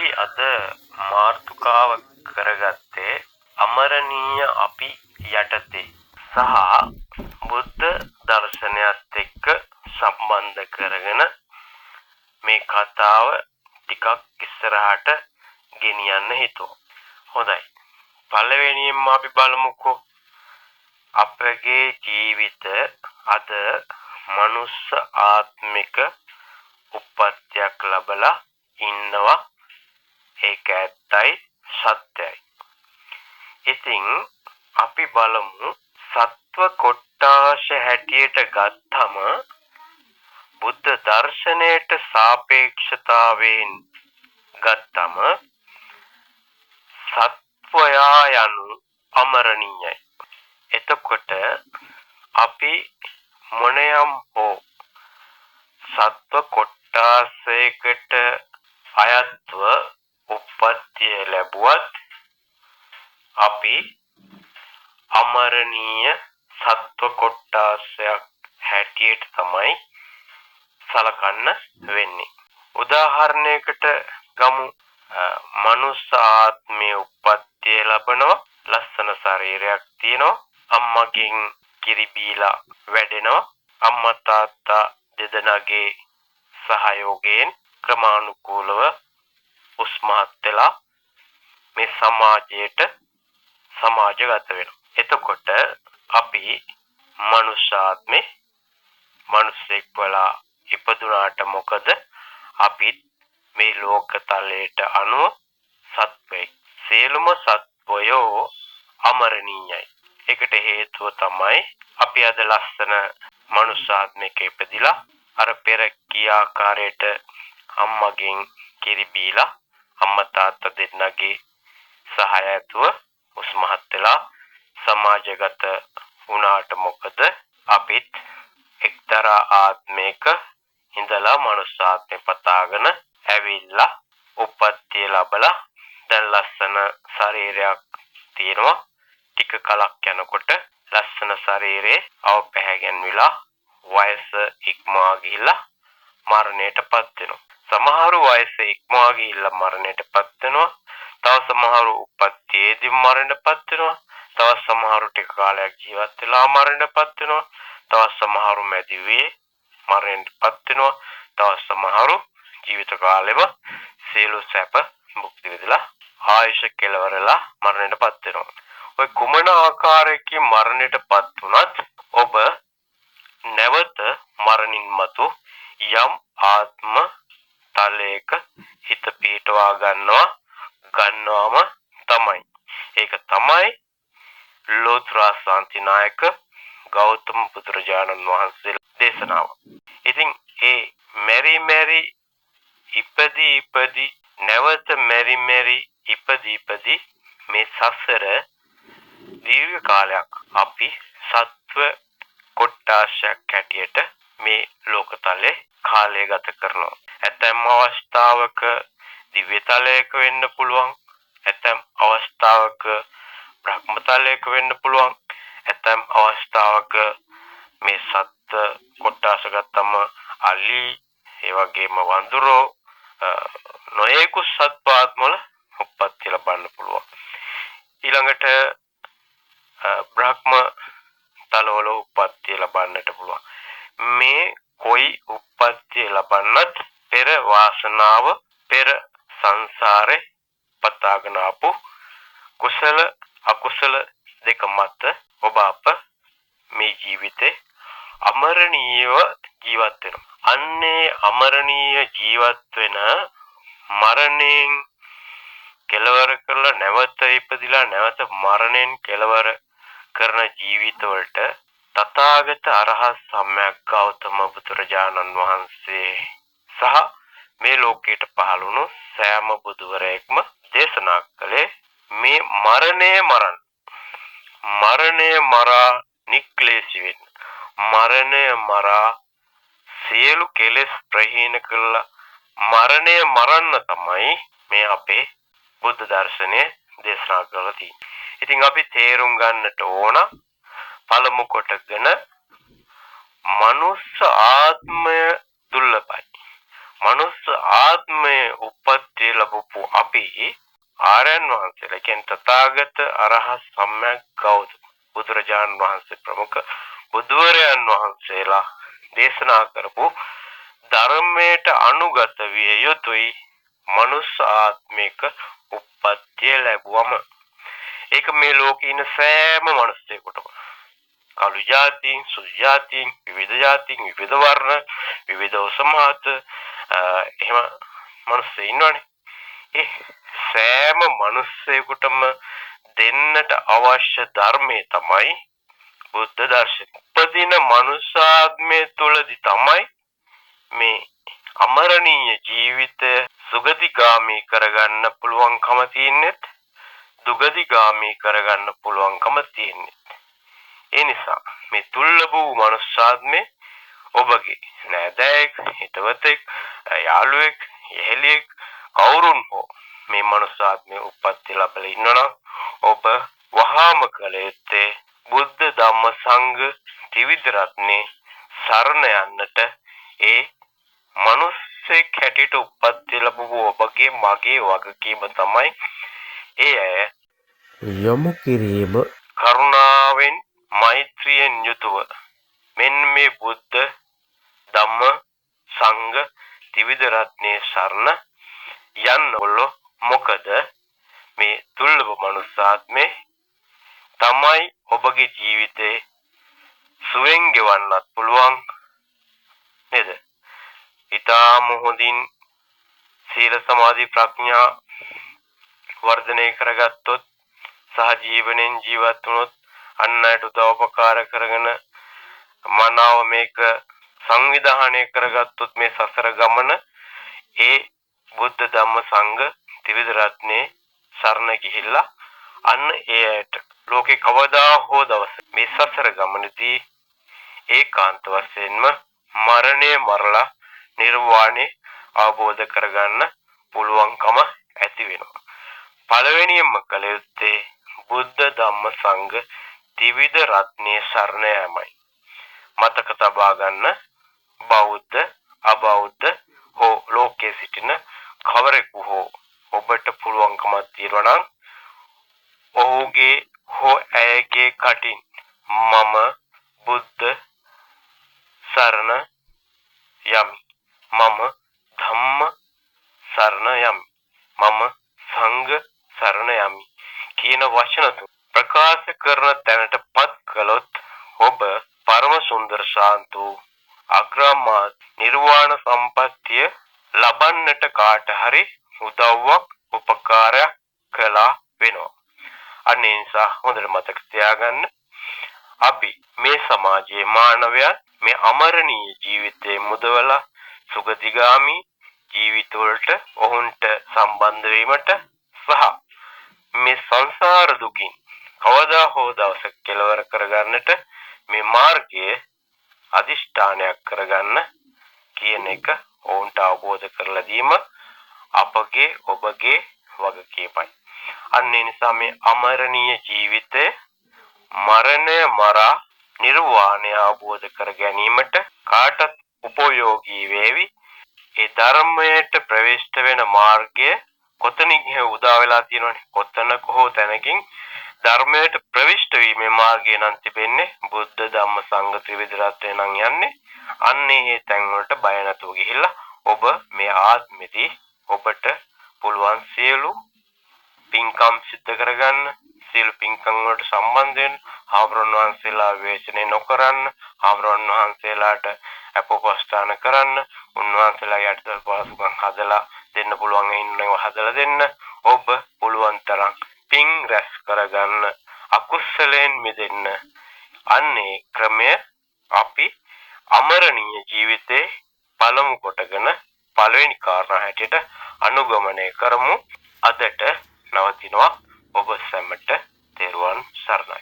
අපි අද මාතෘකාව කරගත්තේ අමරණීය අපි යටතේ සහ බුද්ධ දර්ශනයත් එක්ක සම්බන්ධ කරගෙන මේ කතාව ටිකක් ඉස්සරහට ගෙනියන්න හිතුවා. හොඳයි. පළවෙනියෙන්ම අපි බලමුකෝ අපගේ ජීවිත අද මනුස්ස ආත්මික උප්පත්තියක් ලැබලා ඉන්නවා. ඒක ඇත්තයි සත්‍යයි. ඉතින් අපි බලමු සත්ව කොට්ටාශ හැටියට ගත්තම බුද්ධ දර්ශනයට සාපේක්ෂතාවයෙන් ගත්තම සත්වයා යනු අමරණීයයි. එතකොට අපි මොනියම් හෝ සත්ව කොට්ටාසයකට අයත්ව උප්පත්තිය ලැබුවත් අපි අමරණීය සත්ව කොට්ටාසයක් හැටියට තමයි සලකන්න වෙන්නේ. උදාහරණයකට ගමු මනුස්ස ආත්මයේ උප්පත්තිය ලැබනවා. ලස්සන ශරීරයක් තියෙනවා. අම්මගෙන් කිරි බීලා වැඩෙනවා. අම්මා තාත්තා දෙදෙනාගේ සහයෝගයෙන් ක්‍රමානුකූලව උස්මහත් වෙලා මේ සමාජයට සමාජගත වෙනවා. එතකොට අපි මනුෂ්‍යාත්මේ මිනිසෙක් වෙලා ඉපදුනාට මොකද අපි මේ ලෝකතලයට අනුව සත්වෙක්. සියලුම සත්වයෝ අමරණීයයි. ඒකට හේතුව තමයි අපි අද ලස්සන මනුෂ්‍යාත්මයක ඉපදිලා අර පෙර කී ආකාරයට අම්මගෙන් කිරි බීලා අම්මා තාත්තා දෙන්නගේ සහාය ඇතුව උස්මහත් වෙලා සමාජගත වුණාට මොකද අපිත් එක්තරා ආත්මයක ඉඳලා මනුස්ස ආත්මේ පතාගෙන ඇවිල්ලා උප්පත්තිය ලැබලා දැන් ලස්සන ශරීරයක් තියෙනවා. ටික කලක් යනකොට ලස්සන ශරීරේ අවපැහැගෙනවිලා වයස ඉක්මවා ගිහිල්ලා මරණයටපත් වෙනවා. සමහරු වයස ඉක්මවා ගිහිල්ලා මරණයටපත් වෙනවා. තව සමහරු උපත්තියේදී මරණයටපත් වෙනවා. තව සමහරු ටික කාලයක් ජීවත් වෙලා මරණයටපත් වෙනවා. තව සමහරු මැදිවේ මරණයටපත් වෙනවා. තව සමහරු ජීවිත කාලෙම සියලු සැප භුක්ති විඳලා ආයුෂ කෙලවරලා මරණයටපත් වෙනවා. ඔය කුමන ආකාරයකින් මරණයටපත් වුණත් ඔබ නැවත මරණින් මතු යම් ආත්ම තලයක හිත පිටවා ගන්නවම තමයි. ඒක තමයි ලෝතර ශාන්තිනායක ගෞතම බුදුරජාණන් වහන්සේ දේශනාව. ඉතින් ඒ මෙරි ඉපදී නැවත මෙරි ඉපදී මේ සසර දීර්ඝ කාලයක් අපි සත්ව කොට්ටාශයක් හැටියට මේ ලෝකතලේ කාලය ගත කරනවා. ඇතැම් අවස්ථාවක දිව්‍ය තලයක වෙන්න පුළුවන්. ඇතැම් අවස්ථාවක බ්‍රහ්ම තලයක වෙන්න පුළුවන්. ඇතැම් අවස්ථාවක මේ සත්ව කොට්ටාශ ගත්තම අලි ඒ වගේම වඳුරෝ නොයෙකුත් සත්වාත්මවල උප්පත්ති ලබන්න පුළුවන්. ඊළඟට බ්‍රහ්ම තලවල උප්පත්ති ලබන්නට පුළුවන්. මේ කොයි උප්පත්ති ලබන්නත් පෙර වාසනාව පෙර සංසාරේ පතාගෙන ආපු කුසල අකුසල දෙක මත ඔබ අප මේ ජීවිතේ අමරණීයව ජීවත් වෙනවා. අන්නේ අමරණීය ජීවත් වෙන මරණයෙන් කෙලවර කරලා නැවත ඉපදිලා නැවත මරණයෙන් කෙලවර කරන ජීවිතවලට තථාගත අරහත් සම්‍යක් ගෞතම බුදුරජාණන් වහන්සේ සහ මේ ලෝකයට පහළ වුණු සෑම බුදුවරයෙක්ම දේශනා කළේ මේ මරණය මරා නික්ලේශී වෙන්න. මරණය මරා සියලු කෙලෙස් ප්‍රහීන කළා මරණය මරන්න තමයි මේ අපේ බුද්ධ දර්ශනය දේශනා කරලා තියෙන්නේ. ඉතින් අපි තේරුම් ගන්නට ඕන පළමු කොටගෙන මනුස්ස ආත්මය දුර්ලභයි. මනුස්ස ආත්මයේ උප්පත්තිය ලැබපු අපි ආර්යයන් වහන්සේලා කියන්නේ තථාගත අරහත් සම්‍යක් ගෞතම බුදුරජාණන් වහන්සේ ප්‍රමුඛ බුදුවරයන් වහන්සේලා දේශනා කරපු ධර්මයට අනුගත විය යුතුයි මනුස්ස ආත්මික උප්පත්තිය ලැබුවම ඒක මේ ලෝකේ ඉන්න සෑම මනුස්සයෙකුටම කළු ජාතීන් සුදු ජාතීන් විවිධ ජාතීන් විවිධ වර්ණ විවිධ උසමාත එහෙම මනුස්සය ඉන්නවනේ ඒ සෑම මනුස්සයෙකුටම දෙන්නට අවශ්‍ය ධර්මයේ තමයි බුද්ධ දර්ශනය. උපදින මනුෂ්‍යාත්මය තුළදී තමයි මේ අමරණීය ජීවිතය සුගතිගාමී කරගන්න පුළුවන්කම තියෙන්නේ. දුගතිගාමී කරගන්න පුළුවන්කම තියෙන්නේ. ඒ නිසා මේ දුර්ලභ වූ මනුෂ්‍යාත්මේ ඔබගේ නෑදෑයෙක්, හිතවතෙක්, යාළුවෙක්, යෙහෙලියෙක් කවුරුන් හෝ මේ මනුෂ්‍යාත්මේ උප්පත්ති ලැබලා ඉන්නනම් ඔබ වහාම කළ යුත්තේ බුද්ධ ධම්ම සංඝ ත්‍රිවිධ රත්නේ සරණ යන්නට ඒ මනුස්සෙක් හැටියට උප්පත්ති ලැබුව ඔබගේ මගේ වගකීම තමයි ඒ අය යොමු කිරීම කරුණාවෙන් මෛත්‍රියෙන් යුතුව මෙන්න මේ බුද්ධ ධම්ම සංඝ ත්‍රිවිධ රත්නේ සරණ යන්නවල මොකද මේ දුර්ලභ මනුස්සාත්මේ තමයි ඔබගේ ජීවිතේ සුවෙන් ගෙවන්නත් පුළුවන් නේද? ඊටාම හොඳින් සීල සමාධි ප්‍රඥා වර්ධනය කරගත්තොත් සහ ජීවනෙන් ජීවත් වුණොත් අන් අයට උදව්පකාර කරගෙන මනාව මේක සංවිධානය කරගත්තොත් මේ සසර ගමන ඒ බුද්ධ ධම්ම සංඝ ත්‍රිවිධ රත්නේ සරණ ගිහිල්ලා අන්න ඒ ඇයට ලෝකේ කවදා හෝ දවස මේ සසර ගමනදී ඒකාන්ත වශයෙන්ම මරණය මරලා නිර්වාණය අවබෝධ කරගන්න පුළුවන්කම ඇති වෙනවා. පළවෙනියෙන්ම කළ යුත්තේ බුද්ධ ධම්ම සංඝ ත්‍රිවිධ රත්නේ සරණ යෑමයි. මතක තබා ගන්න බෞද්ධ අබෞද්ධ හෝ ලෝකයේ සිටින කවරෙකු හෝ ඔබට පුළුවන්කමක් තියෙනවා නම් ඔහුගේ හෝ ඇයගේ කටින් මම බුද්ධ සරණ යමි මම ධම්ම සරණ යමි මම සංඝ සරණ යමි කියන වචන තුන ප්‍රකාශ කරන තැනටපත් කළොත් ඔබ පරම සුන්දර ශාන්ත වූ අග්‍රමා නිර්වාණ සම්පත්තිය ලබන්නට කාට හරි උදව්වක් උපකාරයක් කළා වෙනවා. අනේ නිසා හොඳට මතක තියාගන්න අපි මේ සමාජයේ මානවයන් මේ අමරණීය ජීවිතේ මුදවලා සුගතිගාමි ජීවිතවලට ඔවුන්ට සම්බන්ධ වීමට සහ මේ සංසාර දුකින් කවදා හෝ දවසක කෙලවර කරගන්නට මේ මාර්ගයේ අදිෂ්ඨානයක් කරගන්න කියන එක ඔවුන්ට අවබෝධ කරලා දීම අපගේ ඔබගේ වගකීමයි. අන්න ඒ නිසා මේ අමරණීය ජීවිතය මරණය මරා නිර්වාණය අවබෝධ කර ගැනීමට කාටත් උපයෝගී වේවි. ඒ ධර්මයට ප්‍රවිෂ්ඨ වෙන මාර්ගය කොතනින් උදා වෙලා තියෙනවනේ කොතනක හෝ තැනකින් ධර්මයට ප්‍රවිෂ්ඨ වීමේ මාර්ගය නම් තිබෙන්නේ බුද්ධ ධම්ම සංඝ ත්‍රිවිධ රත්නය නම් යන්නේ අන්නේ මේ තැන් වලට බය නැතුව ගිහිල්ලා ඔබ මේ ආත්මෙදී ඔබට පුළුවන් සියලු පින්කම් සිද්ධ කරගන්න සියලු පින්කම් වලට සම්බන්ධ වෙන්න ආවරණ වහන්සේලා වේචනේ නොකරන්න ආවරණ වහන්සේලාට අපෝපස්ථාන කරන්න උන්වහන්සේලා යටතල් පාසුකම් හදලා දෙන්න පුළුවන් ඉන්නව හදලා දෙන්න ඔබ පුළුවන් තරම් පින් රැස් කරගන්න අකුසලයෙන් මිදෙන්න අන්නේ ක්‍රමය අපි අමරණීය ජීවිතේ පළමු කොටගෙන පළවෙනි කාරණා හැටියට අනුගමනය කරමු. අදට නවතිනවා ඔබ සැමට තෙරුවන් සරණයි.